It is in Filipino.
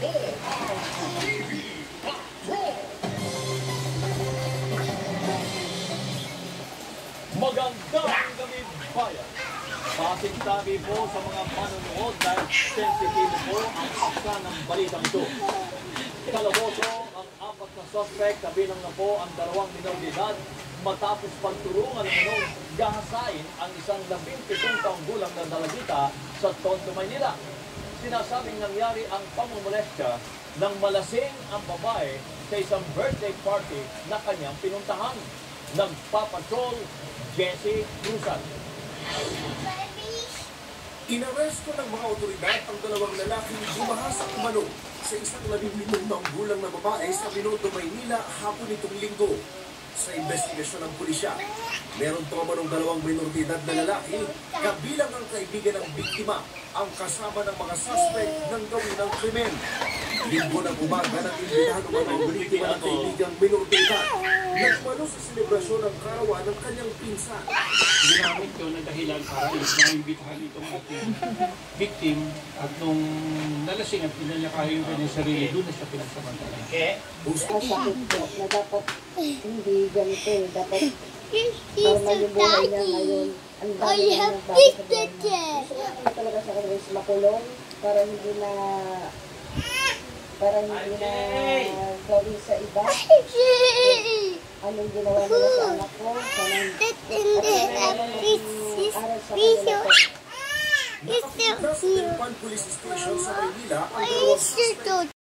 Magandang gabi, bayan. Pasintabi po sa mga manonood dahil sensitive po ang paksa ng balitang ito. Kalaboso ang 4 na suspect, kabilang na po ang 2 minor de edad, matapos pagtulungan ng gahasain ang isang 17 taong gulang na dalagita sa Tondo, Maynila. Sinasabing nangyari ang pamumolestya nang malasing ang babae sa isang birthday party na kanyang pinuntahan. Nagpapatrol, Jesse Cruzan. Inaresto ng mga otoridad ang 2 lalaking bumahasa umano sa isang 17 taong gulang na babae sa Binondo, Maynila hapon nitong linggo. Sa investigasyon ng pulisya, meron pa manong 2 minor de edad na lalaki, kabilang ang kaibigan ng biktima, ang kasama ng mga suspect ng gawin ng krimen. Linggo ng umaga ng imbitahan ng mga biktima ng kaibigang minor de edad, nagmano sa selebrasyon ng karawan ng kanyang pinsan. Ginamit yun na dahilan para maimbitahan itong ating victim at nung nalasing at pinalakayo yung kanyang sarili, doon na siya pinagsamantala. Masakit po na dapat hindi ganito. Dapat normal yung buhay niya ngayon. Ang dami niya ng bagay sa buhay niya. Gusto ko talaga sa kanila is makulong para hindi na gawin sa iba. Anong ginawa nila sa anak ko? Nakapunta sa Tempan Police Station sa Maynila ang 2 suspect.